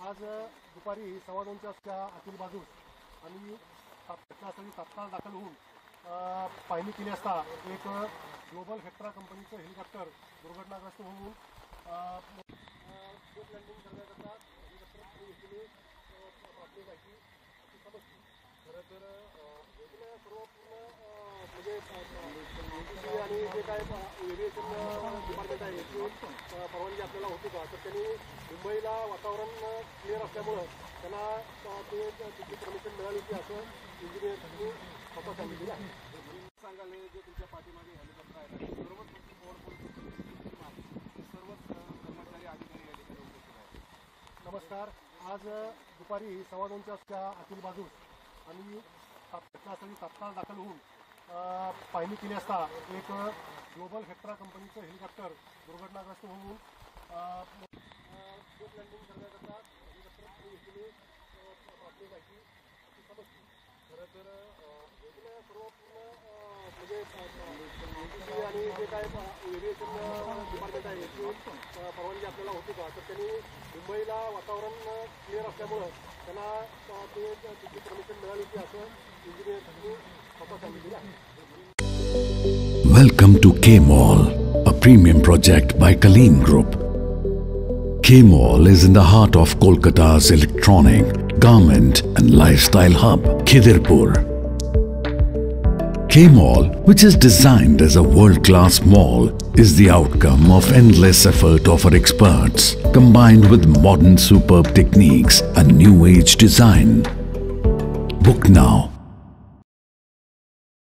आज दुपारी 2:15च्या अखिल बाजूस आम्ही घटनास्थळी तात्काळ दाखल होऊन पाहणी केली असता एक ग्लोबल हेक्ट्रा कंपनीचं हेलिकॉप्टर दुर्घटनाग्रस्त होऊन सेफ लँडिंग करण्याकरता हेलिकॉप्टर प्राप्त माहिती समजली. खरं तर सर्व पूर्ण म्हणजे आणि जे काय एव्हिएशन डिपार्टमेंट आहे याची परवानगी आपल्याला होती का, तर त्यांनी मुंबईला वातावरण क्लिअर असल्यामुळं त्यांना ते तिची परमिशन मिळाली होती असं इंजिनियरनी स्वतः सांगितलेलं आहे. सांगाले जे तुमच्या पाठीमागे हेलिकॉप्टर आहेत सर्वच सर्वच कर्मचारी अधिकारी या ठिकाणी उपस्थित आहेत. नमस्कार. आज दुपारी 2:15च्या अखिल बाजूस आम्ही घटनास्थळी तात्काळ दाखल होऊन पाहणी केली असता एक ग्लोबल हेक्ट्रा कंपनीचं हेलिकॉप्टर दुर्घटनाग्रस्त होऊन सेफ लँडिंग करण्याकरता हेलिकॉप्टर प्राप्त माहिती समजली. खरं तर सर्व पूर्ण म्हणजे आणि जे काय एव्हिएशन डिपार्टमेंट आहे याची परवानगी आपल्याला होती का, तर त्यांनी मुंबईला वातावरण क्लिअर असल्यामुळं त्यांना ते तिची परमिशन मिळाली होती असं इंजिनियरनी स्वतः सांगितलेलं आहे. Welcome to K-Mall, a premium project by Kaleem Group. K-Mall is in the heart of Kolkata's electronic, garment and lifestyle hub, Khidirpur. K-Mall, which is designed as a world-class mall, is the outcome of endless effort of our experts, combined with modern superb techniques and new age design. Book now